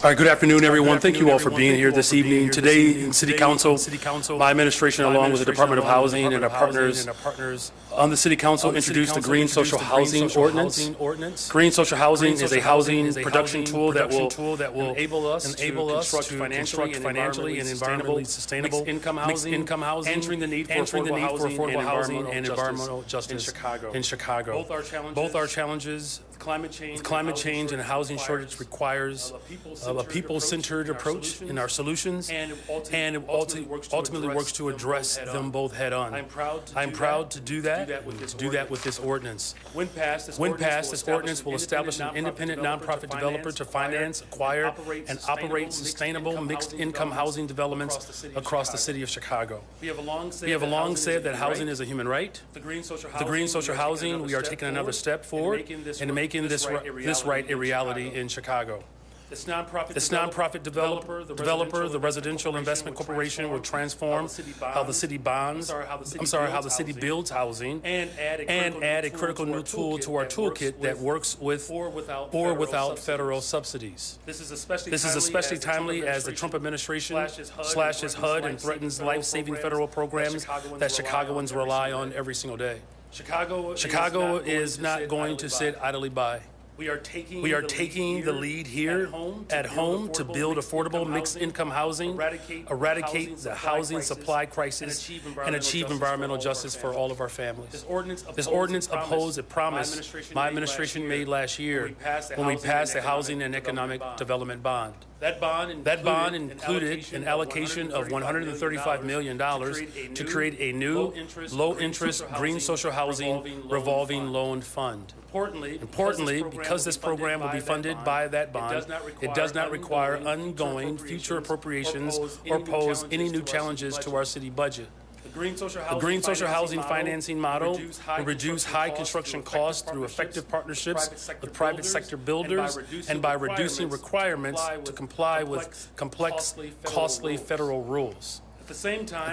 All right, good afternoon, everyone. Thank you all for being here this evening. Today in City Council, my administration, along with the Department of Housing and our partners on the City Council, introduced the Green Social Housing Ordinance. Green Social Housing is a housing production tool that will enable us to construct financially and environmentally sustainable mixed income housing, answering the need for affordable housing and environmental justice in Chicago. Both our challenges, climate change and housing shortage, requires a people-centered approach in our solutions, and it ultimately works to address them both head-on. I'm proud to do that with this ordinance. When passed, this ordinance will establish an independent nonprofit developer to finance, acquire, and operate sustainable mixed-income housing developments across the city of Chicago. We have long said that housing is a human right. The Green Social Housing, we are taking another step forward in making this right a reality in Chicago. This nonprofit developer, the Residential Investment Corporation, will transform how the city builds housing, and add a critical new tool to our toolkit that works with or without federal subsidies. This is especially timely as the Trump administration slashes HUD and threatens life-saving federal programs that Chicagoans rely on every single day. Chicago is not going to sit idly by. We are taking the lead here at home to build affordable mixed-income housing, eradicate the housing supply crisis, and achieve environmental justice for all of our families. This ordinance upholds a promise my administration made last year when we passed the Housing and Economic Development Bond. That bond included an allocation of $135 million to create a new, low-interest green social housing revolving loan fund. Importantly, because this program will be funded by that bond, it does not require ongoing future appropriations or pose any new challenges to our city budget. The Green Social Housing financing model will reduce high construction costs through effective partnerships with private sector builders and by reducing requirements to comply with complex, costly federal rules. At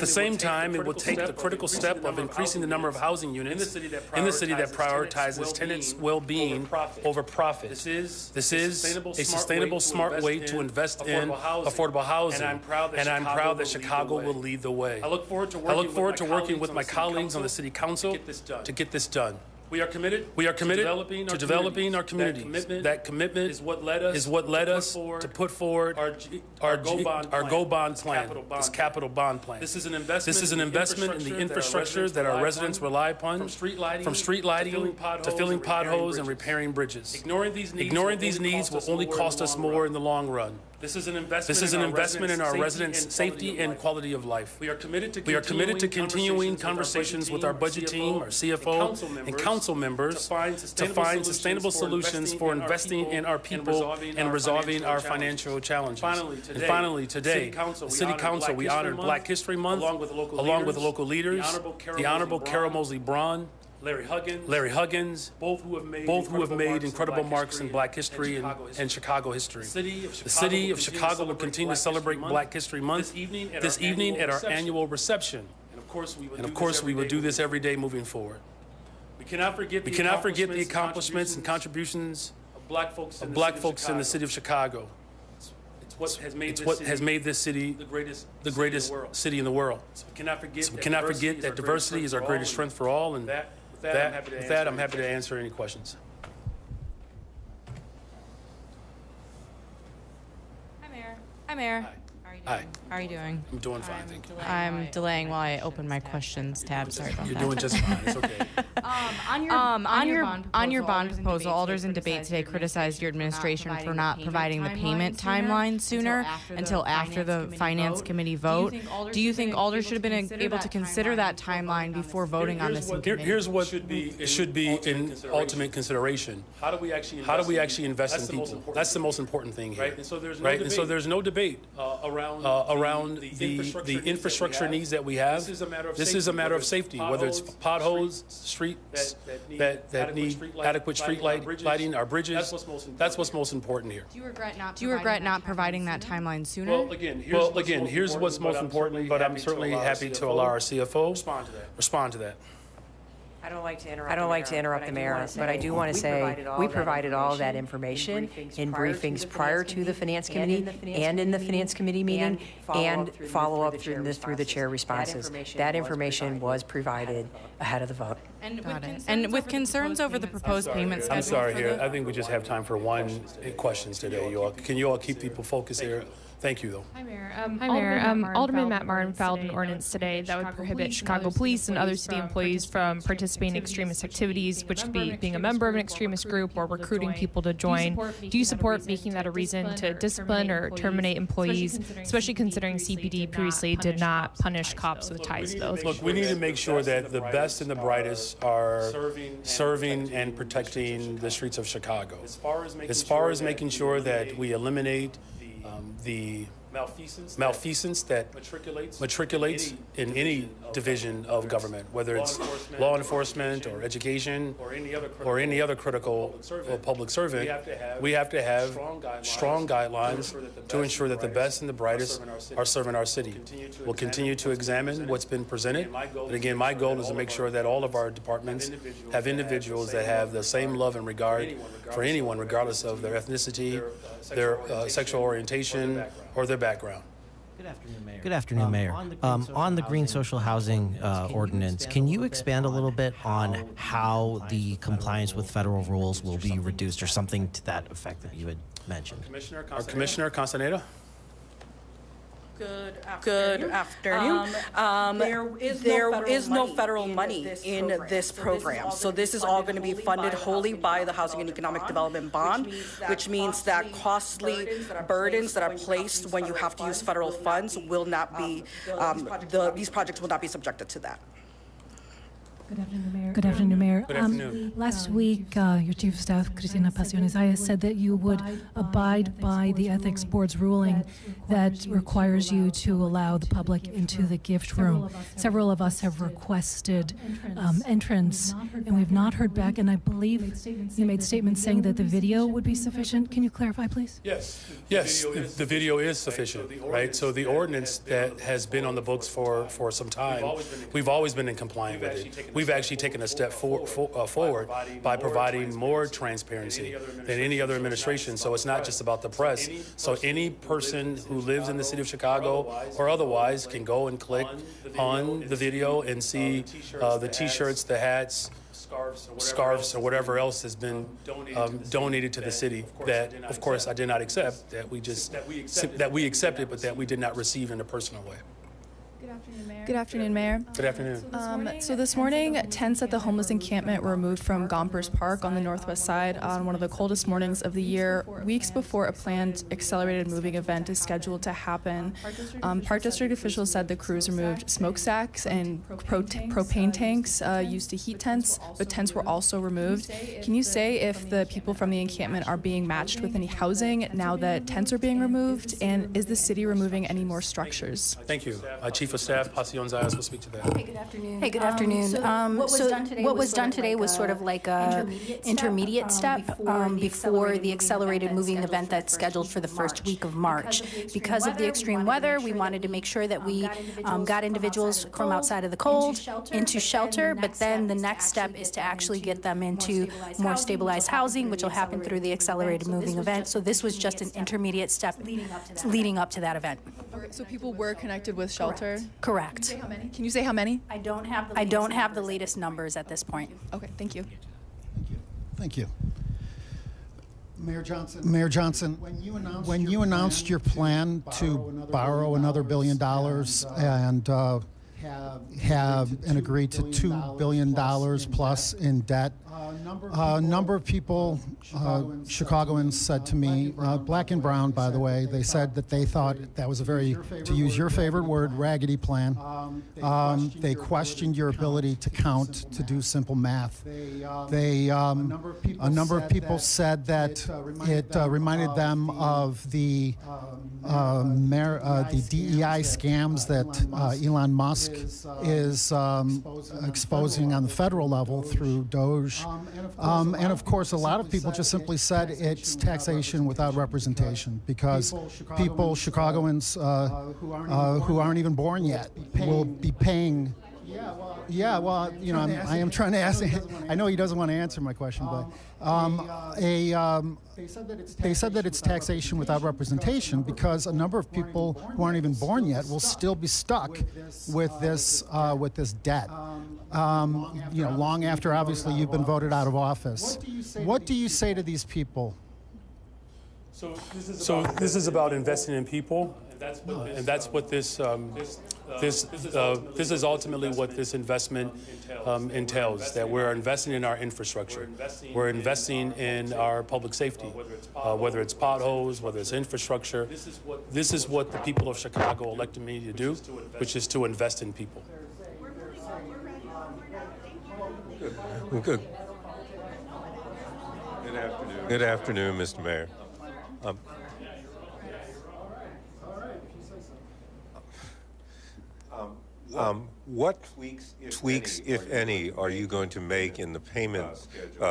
the same time, it will take the critical step of increasing the number of housing units in the city that prioritizes tenants' well-being over profit. This is a sustainable, smart way to invest in affordable housing, and I'm proud that Chicago will lead the way. I look forward to working with my colleagues on the City Council to get this done. We are committed to developing our communities. That commitment is what led us to put forward our Go Bond plan, this capital bond plan. This is an investment in the infrastructure that our residents rely upon, from street lighting to filling potholes and repairing bridges. Ignoring these needs will only cost us more in the long run. This is an investment in our residents' safety and quality of life. We are committed to continuing conversations with our budget team, our CFO, and council members to find sustainable solutions for investing in our people and resolving our financial challenges. And finally, today, the City Council, we honored Black History Month along with local leaders, the Honorable Carol Mosley Braun, Larry Huggins, both who have made incredible marks in Black history and Chicago history. The City of Chicago will continue to celebrate Black History Month this evening at our annual reception. And of course, we will do this every day moving forward. We cannot forget the accomplishments and contributions of Black folks in the City of Chicago. It's what has made this city the greatest city in the world. So we cannot forget that diversity is our greatest strength for all, and with that, I'm happy to answer any questions. Hi, Mayor. Hi. How are you doing? I'm doing fine, thank you. I'm delaying while I open my questions tab. Sorry about that. You're doing just fine. It's okay. On your bond proposal, alders in debate today criticized your administration for not providing the payment timeline sooner until after the Finance Committee vote. Do you think alders should have been able to consider that timeline before voting on this in committee? Here's what should be in ultimate consideration. How do we actually invest in people? That's the most important thing here. Right? And so there's no debate around the infrastructure needs that we have. This is a matter of safety, whether it's potholes, streets that need adequate street lighting, our bridges. That's what's most important here. Do you regret not providing that timeline sooner? Well, again, here's what's most important, but I'm certainly happy to allow our CFO respond to that. I don't like to interrupt the mayor, but I do want to say we provided all of that information in briefings prior to the Finance Committee and in the Finance Committee meeting and follow up through the chair responses. That information was provided ahead of the vote. And with concerns over the proposed payment schedule. I'm sorry here. I think we just have time for one questions today, you all. Can you all keep people focused here? Thank you, though. Hi, Mayor. Alderman Matt Martin filed an ordinance today that would prohibit Chicago police and other city employees from participating in extremist activities, which could be being a member of an extremist group or recruiting people to join. Do you support making that a reason to discipline or terminate employees, especially considering CPD previously did not punish cops with ties to those? Look, we need to make sure that the best and the brightest are serving and protecting the streets of Chicago. As far as making sure that we eliminate the malfeasance that matriculates in any division of government, whether it's law enforcement or education or any other critical or public servant, we have to have strong guidelines to ensure that the best and the brightest are serving our city. We'll continue to examine what's been presented, but again, my goal is to make sure that all of our departments have individuals that have the same love and regard for anyone, regardless of their ethnicity, their sexual orientation, or their background. Good afternoon, Mayor. On the green social housing ordinance, can you expand a little bit on how the compliance with federal rules will be reduced, or something to that effect that you had mentioned? Commissioner Castaneda? Good afternoon. There is no federal money in this program. So this is all going to be funded wholly by the Housing and Economic Development Bond, which means that costly burdens that are placed when you have to use federal funds will not be, these projects will not be subjected to that. Good afternoon, Mayor. Good afternoon. Last week, your Chief of Staff, Cristina Pasiones said that you would abide by the Ethics Board's ruling that requires you to allow the public into the gift room. Several of us have requested entrance, and we've not heard back, and I believe you made statements saying that the video would be sufficient. Can you clarify, please? Yes, the video is sufficient, right? So the ordinance that has been on the books for some time, we've always been in compliance with it. We've actually taken a step forward by providing more transparency than any other administration. So it's not just about the press. So any person who lives in the city of Chicago or otherwise can go and click on the video and see the T-shirts, the hats, scarves, or whatever else has been donated to the city. That, of course, I did not accept. That we accepted, but that we did not receive in a personal way. Good afternoon, Mayor. Good afternoon. So this morning, tents at the homeless encampment were removed from Gompers Park on the northwest side on one of the coldest mornings of the year, weeks before a planned accelerated moving event is scheduled to happen. Park District officials said the crews removed smokestacks and propane tanks used to heat tents, but tents were also removed. Can you say if the people from the encampment are being matched with any housing now that tents are being removed, and is the city removing any more structures? Thank you. Chief of Staff Pasion Zayas will speak to that. Hey, good afternoon. What was done today was sort of like a intermediate step before the accelerated moving event that's scheduled for the first week of March. Because of the extreme weather, we wanted to make sure that we got individuals from outside of the cold into shelter, but then the next step is to actually get them into more stabilized housing, which will happen through the accelerated moving event. So this was just an intermediate step leading up to that event. Okay, so people were connected with shelter? Correct. Can you say how many? I don't have the latest numbers at this point. Okay, thank you. Thank you. Mayor Johnson, when you announced your plan to borrow another $1 billion and agreed to $2 billion plus in debt, a number of people, Chicagoans, said to me, black and brown, by the way, they said that they thought that was a very, to use your favorite word, raggedy plan. They questioned your ability to count, to do simple math. A number of people said that it reminded them of the DEI scams that Elon Musk is exposing on the federal level through Doge. And of course, a lot of people just simply said it's taxation without representation, because people, Chicagoans who aren't even born yet, will be paying Yeah, well, you know, I am trying to ask. I know he doesn't want to answer my question, but they said that it's taxation without representation because a number of people who aren't even born yet will still be stuck with this debt. You know, long after obviously you've been voted out of office. What do you say to these people? So this is about investing in people, and that's what this is ultimately what this investment entails. That we're investing in our infrastructure, we're investing in our public safety, whether it's potholes, whether it's infrastructure. This is what the people of Chicago elected me to do, which is to invest in people. Good. Good afternoon, Mr. Mayor. What tweaks, if any, are you going to make in the payment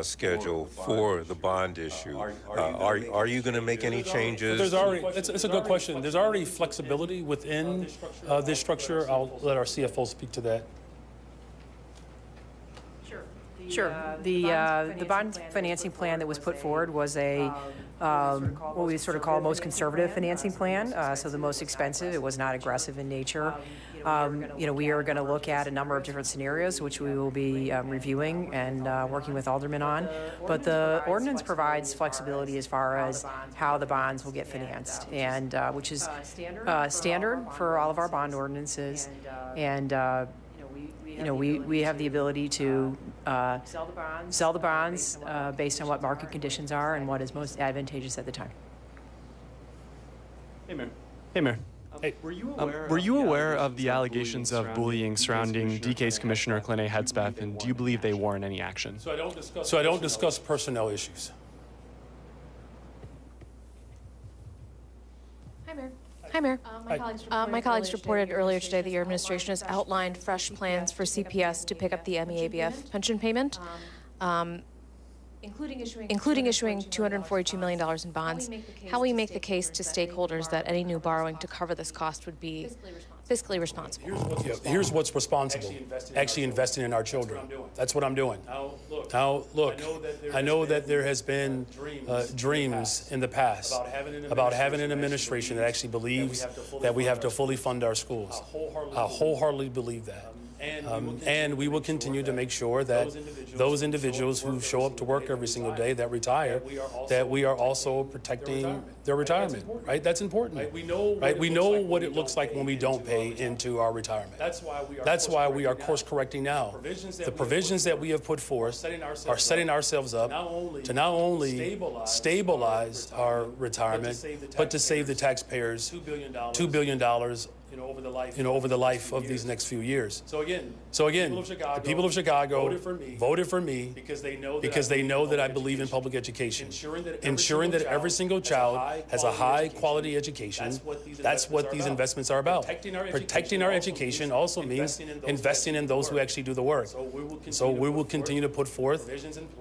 schedule for the bond issue? Are you going to make any changes? There's already, it's a good question. There's already flexibility within this structure. I'll let our CFO speak to that. Sure. The bond financing plan that was put forward was a what we sort of call most conservative financing plan. So the most expensive. It was not aggressive in nature. You know, we are going to look at a number of different scenarios, which we will be reviewing and working with aldermen on. But the ordinance provides flexibility as far as how the bonds will get financed, and which is standard for all of our bond ordinances. And you know, we have the ability to sell the bonds based on what market conditions are and what is most advantageous at the time. Hey, Mayor. Hey. Were you aware of the allegations of bullying surrounding DK's Commissioner Clene Hedspeth, and do you believe they warrant any action? So I don't discuss personnel issues. Hi, Mayor. My colleagues reported earlier today that your administration has outlined fresh plans for CPS to pick up the MEABF pension payment, including issuing $242 million in bonds. How will you make the case to stakeholders that any new borrowing to cover this cost would be fiscally responsible? Here's what's responsible. Actually investing in our children. That's what I'm doing. Now, look, I know that there has been dreams in the past about having an administration that actually believes that we have to fully fund our schools. I wholeheartedly believe that. And we will continue to make sure that those individuals who show up to work every single day, that retire, that we are also protecting their retirement, right? That's important, right? We know what it looks like when we don't pay into our retirement. That's why we are course correcting now. The provisions that we have put forth are setting ourselves up to not only stabilize our retirement, but to save the taxpayers $2 billion over the life of these next few years. So again, the people of Chicago voted for me because they know that I believe in public education, ensuring that every single child has a high quality education. That's what these investments are about. Protecting our education also means investing in those who actually do the work. So we will continue to put forth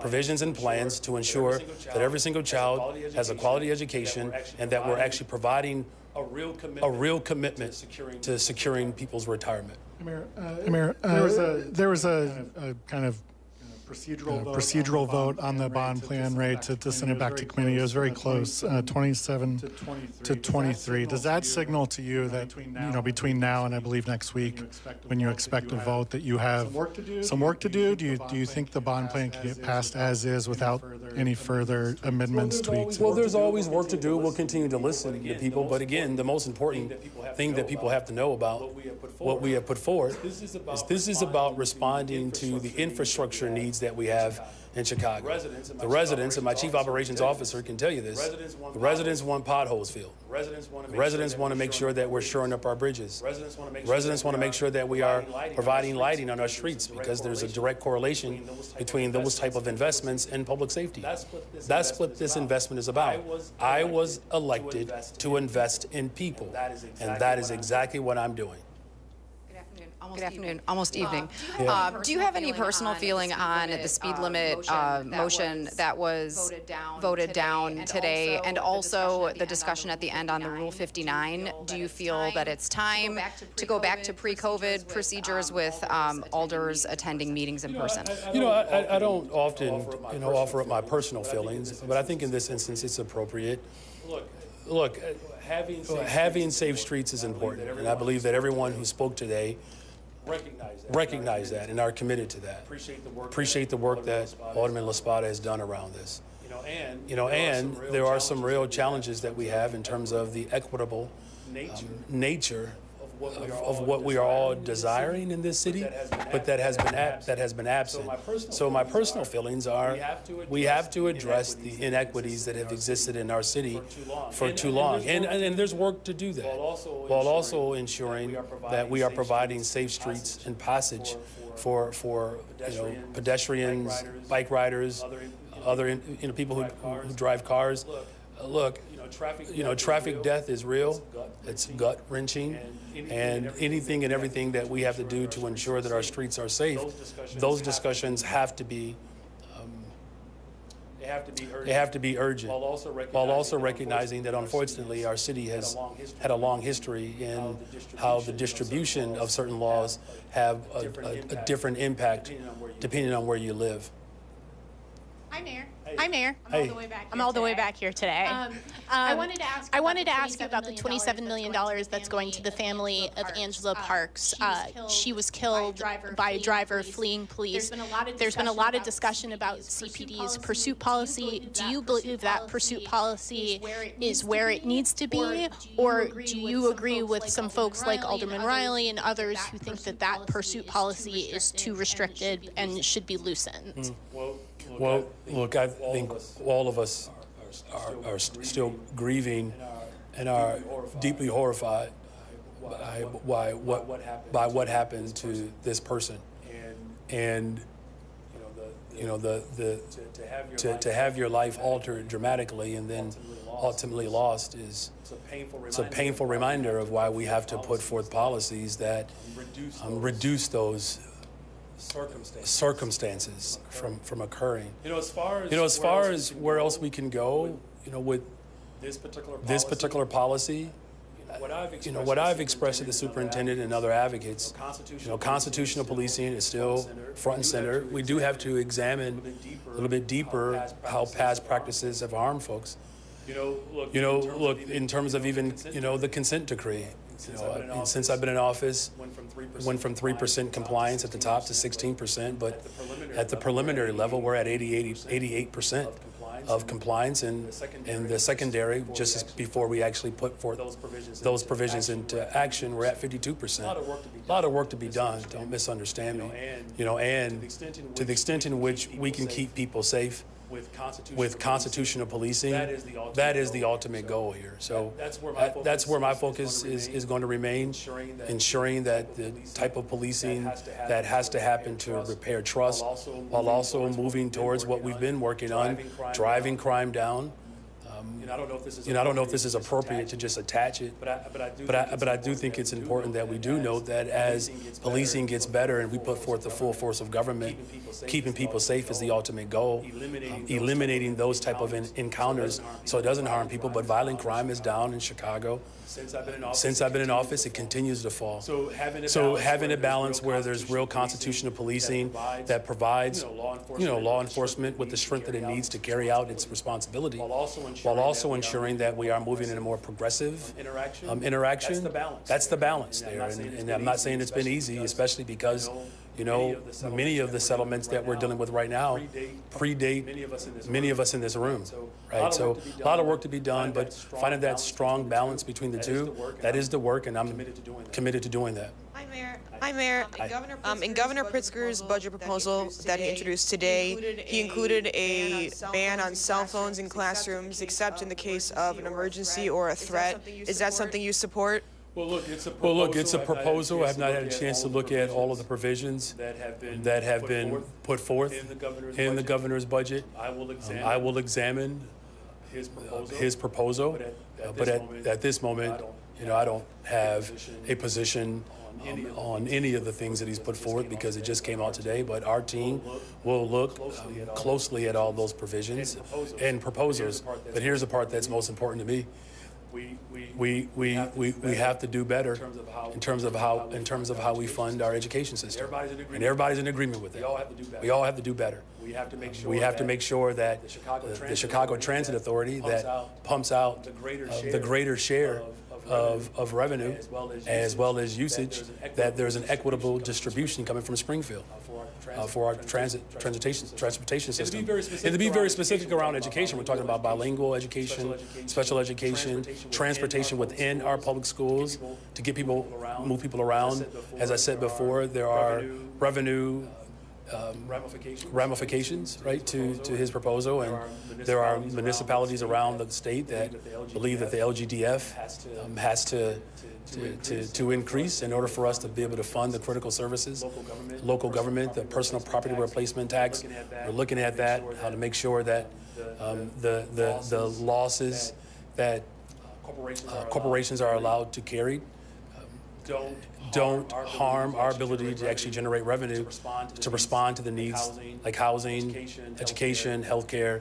provisions and plans to ensure that every single child has a quality education and that we're actually providing a real commitment to securing people's retirement. Mayor, there was a kind of procedural vote on the bond plan, right, to send it back to committee. It was very close, 27 to 23. Does that signal to you that, you know, between now and I believe next week, when you expect a vote, that you have some work to do? Do you think the bond plan can get passed as is without any further amendments, tweaks? Well, there's always work to do. We'll continue to listen to people. But again, the most important thing that people have to know about what we have put forth is this is about responding to the infrastructure needs that we have in Chicago. The residents, and my chief operations officer can tell you this, the residents want potholes filled. The residents want to make sure that we're shoring up our bridges. Residents want to make sure that we are providing lighting on our streets because there's a direct correlation between those type of investments and public safety. That's what this investment is about. I was elected to invest in people, and that is exactly what I'm doing. Good afternoon, almost evening. Do you have any personal feeling on the speed limit motion that was voted down today, and also the discussion at the end on the Rule 59? Do you feel that it's time to go back to pre-COVID procedures with alders attending meetings in person? I don't often, offer up my personal feelings, but I think in this instance it's appropriate. Look, having safe streets is important, and I believe that everyone who spoke today recognize that and are committed to that. Appreciate the work that Alderman LaSpada has done around this. And there are some real challenges that we have in terms of the equitable nature of what we are all desiring in this city, but that has been absent. So my personal feelings are we have to address the inequities that have existed in our city for too long. And there's work to do that, while also ensuring that we are providing safe streets and passage for pedestrians, bike riders, other people who drive cars. Look, traffic death is real. It's gut-wrenching. And anything and everything that we have to do to ensure that our streets are safe, those discussions have to be urgent, while also recognizing that unfortunately our city has had a long history in how the distribution of certain laws have a different impact depending on where you live. Hi, Mayor. Hi, Mayor. I'm all the way back here today. I wanted to ask you about the $27 million that's going to the family of Angela Parks. She was killed by a driver fleeing police. There's been a lot of discussion about CPD's pursuit policy. Do you believe that pursuit policy is where it needs to be, or do you agree with some folks like Alderman Riley and others who think that pursuit policy is too restricted and should be loosened? Well, look, I think all of us are still grieving and are deeply horrified by what happened to this person. And to have your life altered dramatically and then ultimately lost is a painful reminder of why we have to put forth policies that reduce those circumstances from occurring. As far as where else we can go, with this particular policy, what I've expressed to the superintendent and other advocates, constitutional policing is still front and center. We do have to examine a little bit deeper how past practices have harmed folks. Look, in terms of even, the consent decree. Since I've been in office, went from 3% compliance at the top to 16%, but at the preliminary level, we're at 88% of compliance, and the secondary, just before we actually put forth those provisions into action, we're at 52%. A lot of work to be done, don't misunderstand me. And to the extent in which we can keep people safe, with constitutional policing, that is the ultimate goal here. So that's where my focus is going to remain, ensuring that the type of policing that has to happen to repair trust, while also moving towards what we've been working on, driving crime down. I don't know if this is appropriate to just attach it, but I do think it's important that we do note that as policing gets better and we put forth the full force of government, keeping people safe is the ultimate goal. Eliminating those type of encounters so it doesn't harm people, but violent crime is down in Chicago. Since I've been in office, it continues to fall. So having a balance where there's real constitutional policing that provides, law enforcement with the strength that it needs to carry out its responsibility, while also ensuring that we are moving in a more progressive interaction. That's the balance there. And I'm not saying it's been easy, especially because many of the settlements that we're dealing with right now predate many of us in this room, right? So a lot of work to be done, but finding that strong balance between the two, that is the work, and I'm committed to doing that. Hi, Mayor. In Governor Pritzker's budget proposal that he introduced today, he included a ban on cell phones in classrooms, except in the case of an emergency or a threat. Is that something you support? Well, look, it's a proposal. I have not had a chance to look at all of the provisions that have been put forth in the governor's budget. I will examine his proposal, but at this moment, I don't have a position on any of the things that he's put forth because it just came out today, but our team will look closely at all those provisions and proposals. But here's the part that's most important to me. We have to do better in terms of how we fund our education system, and everybody's in agreement with it. We all have to do better. We have to make sure that the Chicago Transit Authority that pumps out the greater share of revenue as well as usage, that there's an equitable distribution coming from Springfield for our transportation system. And to be very specific around education, we're talking about bilingual education, special education, transportation within our public schools to get people, move people around. As I said before, there are revenue ramifications, right, to his proposal, and there are municipalities around the state that believe that the LGDF has to increase in order for us to be able to fund the critical services, local government, the personal property replacement tax. We're looking at that, how to make sure that the losses that corporations are allowed to carry don't harm our ability to actually generate revenue to respond to the needs like housing, education, healthcare,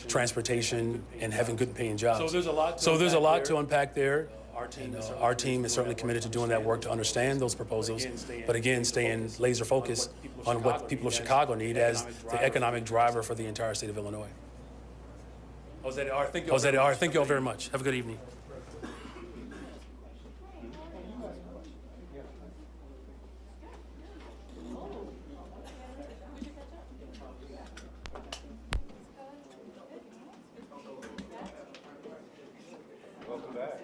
transportation, and having good paying jobs. So there's a lot to unpack there. Our team is certainly committed to doing that work to understand those proposals, but again, staying laser focused on what people of Chicago need as the economic driver for the entire state of Illinois. Jose, thank you all very much. Have a good evening. Welcome back.